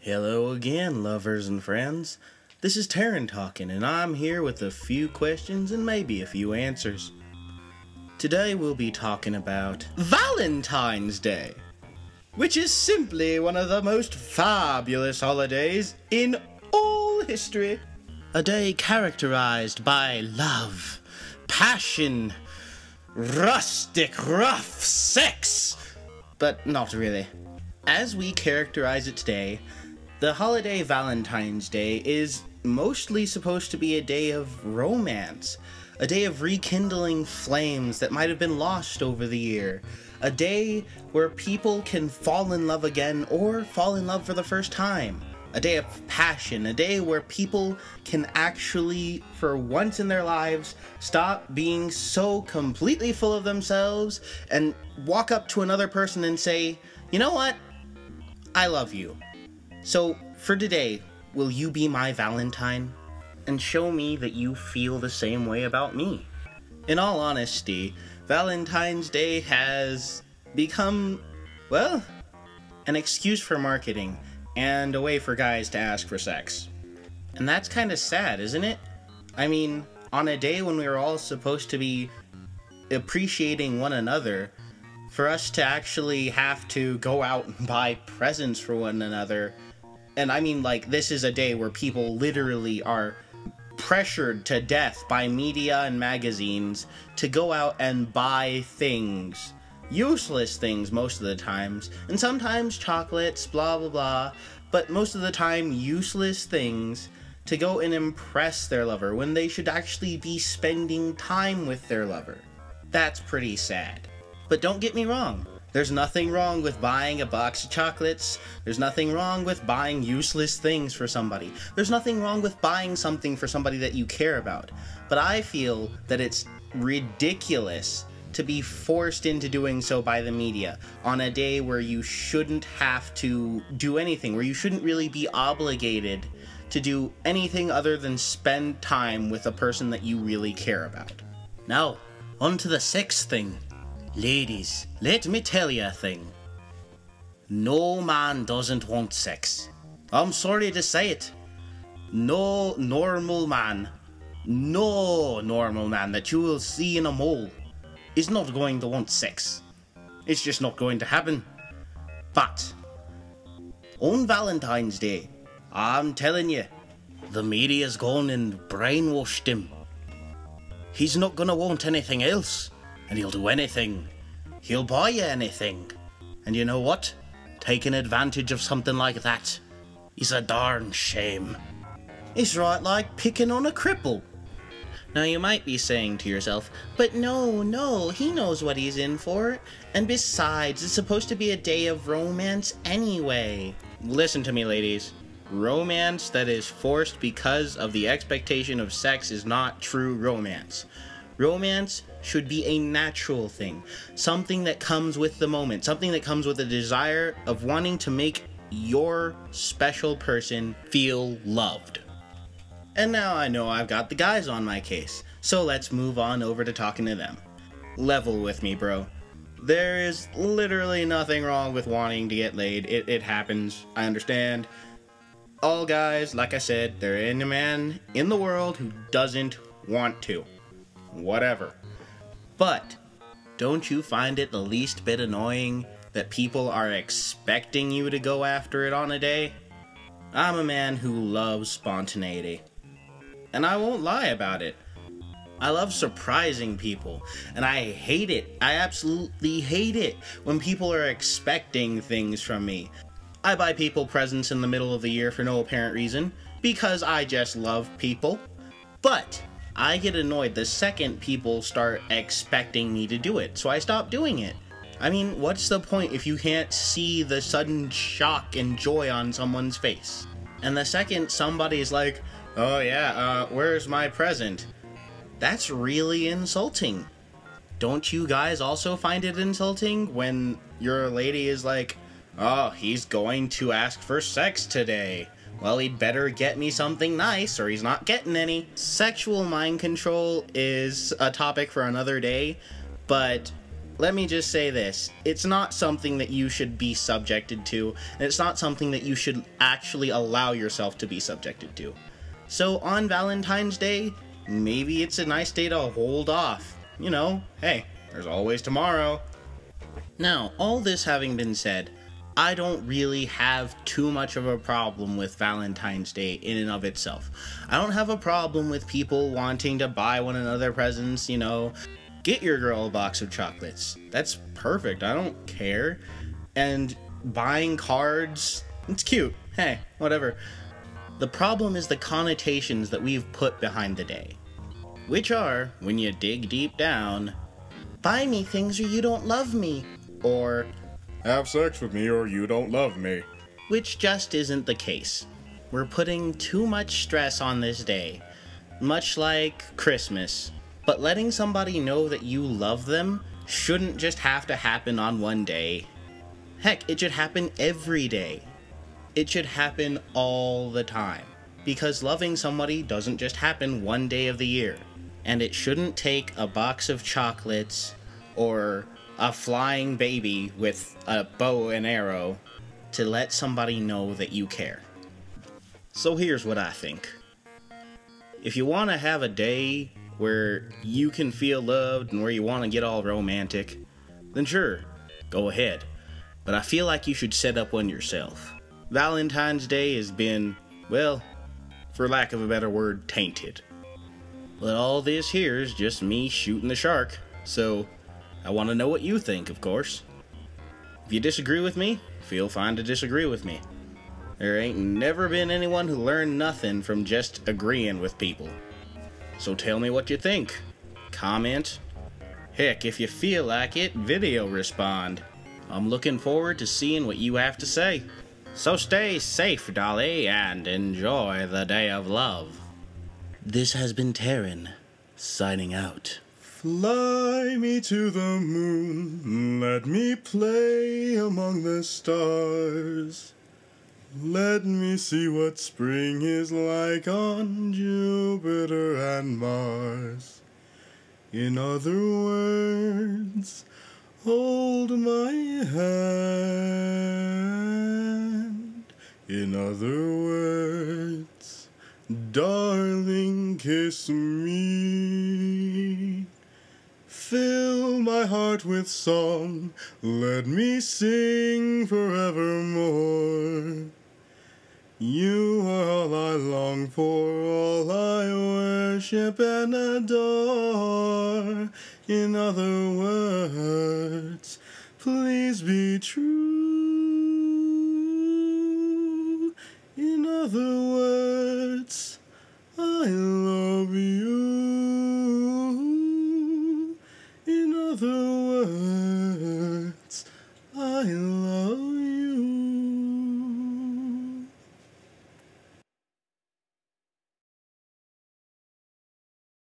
Hello again, lovers and friends. This is Taryn talking, and I'm here with a few questions and maybe a few answers. Today we'll be talking about Valentine's Day, which is simply one of the most fabulous holidays in all history. A day characterized by love, passion, rustic, rough sex, but not really. As we characterize it today, the holiday Valentine's Day is mostly supposed to be a day of romance, a day of rekindling flames that might have been lost over the year, a day where people can fall in love again or fall in love for the first time, a day of passion, a day where people can actually, for once in their lives, stop being so completely full of themselves and walk up to another person and say, you know what? I love you. So, for today, will you be my Valentine? And show me that you feel the same way about me. In all honesty, Valentine's Day has become, well, an excuse for marketing and a way for guys to ask for sex. And that's kind of sad, isn't it? I mean, on a day when we were all supposed to be appreciating one another, for us to actually have to go out and buy presents for one another. And I mean, like, this is a day where people literally are pressured to death by media and magazines to go out and buy things. Useless things most of the times. And sometimes chocolates, blah blah blah. But most of the time, useless things to go and impress their lover when they should actually be spending time with their lover. That's pretty sad. But don't get me wrong. There's nothing wrong with buying a box of chocolates. There's nothing wrong with buying useless things for somebody. There's nothing wrong with buying something for somebody that you care about. But I feel that it's ridiculous to be forced into doing so by the media on a day where you shouldn't have to do anything, where you shouldn't really be obligated to do anything other than spend time with a person that you really care about. Now, on to the sex thing. Ladies, let me tell you a thing. No man doesn't want sex. I'm sorry to say it. No normal man that you will see in a mall is not going to want sex. It's just not going to happen. But on Valentine's Day, I'm telling you, the media's gone and brainwashed him. He's not gonna want anything else. And he'll do anything. He'll buy you anything. And you know what? Taking advantage of something like that is a darn shame. It's right like picking on a cripple. Now you might be saying to yourself, but no, he knows what he's in for. And besides, it's supposed to be a day of romance anyway. Listen to me, ladies. Romance that is forced because of the expectation of sex is not true romance. Romance should be a natural thing, something that comes with the moment, something that comes with a desire of wanting to make your special person feel loved. And now I know I've got the guys on my case, so let's move on over to talking to them. Level with me, bro. There is literally nothing wrong with wanting to get laid. It happens, I understand. All guys, like I said, there ain't a man in the world who doesn't want to. Whatever. But don't you find it the least bit annoying that people are expecting you to go after it on a day? I'm a man who loves spontaneity. And I won't lie about it. I love surprising people, and I hate it. I absolutely hate it when people are expecting things from me. I buy people presents in the middle of the year for no apparent reason, because I just love people. But I get annoyed the second people start expecting me to do it, so I stop doing it. I mean, what's the point if you can't see the sudden shock and joy on someone's face? And the second somebody's like, oh yeah, where's my present? That's really insulting. Don't you guys also find it insulting when your lady is like, oh, he's going to ask for sex today? Well, he'd better get me something nice or he's not getting any. Sexual mind control is a topic for another day, but let me just say this. It's not something that you should be subjected to, and it's not something that you should actually allow yourself to be subjected to. So on Valentine's Day, maybe it's a nice day to hold off. You know, hey, there's always tomorrow. Now, all this having been said, I don't really have too much of a problem with Valentine's Day in and of itself. I don't have a problem with people wanting to buy one another presents, you know. Get your girl a box of chocolates. That's perfect. I don't care. And buying cards, it's cute. Hey, whatever. The problem is the connotations that we've put behind the day, which are, when you dig deep down, buy me things or you don't love me, or have sex with me or you don't love me. Which just isn't the case. We're putting too much stress on this day, much like Christmas. But letting somebody know that you love them shouldn't just have to happen on one day. Heck, it should happen every day. It should happen all the time. Because loving somebody doesn't just happen one day of the year. And it shouldn't take a box of chocolates or a flying baby with a bow and arrow to let somebody know that you care. So here's what I think. If you want to have a day where you can feel loved and where you want to get all romantic, then sure, go ahead. But I feel like you should set up one yourself. Valentine's Day has been, well, for lack of a better word, tainted. But all this here is just me shooting the shark, so I want to know what you think, of course. If you disagree with me, feel fine to disagree with me. There ain't never been anyone who learned nothing from just agreeing with people. So tell me what you think. Comment. Heck, if you feel like it, video respond. I'm looking forward to seeing what you have to say. So stay safe, Dolly, and enjoy the day of love. This has been Taryn, signing out. Fly me to the moon, let me play among the stars. Let me see what spring is like on Jupiter and Mars. In other words, hold my hand. In other words, darling, kiss me. Fill my heart with song, let me sing forevermore. You are all I long for, all I worship and adore. In other words, please be true. In other words,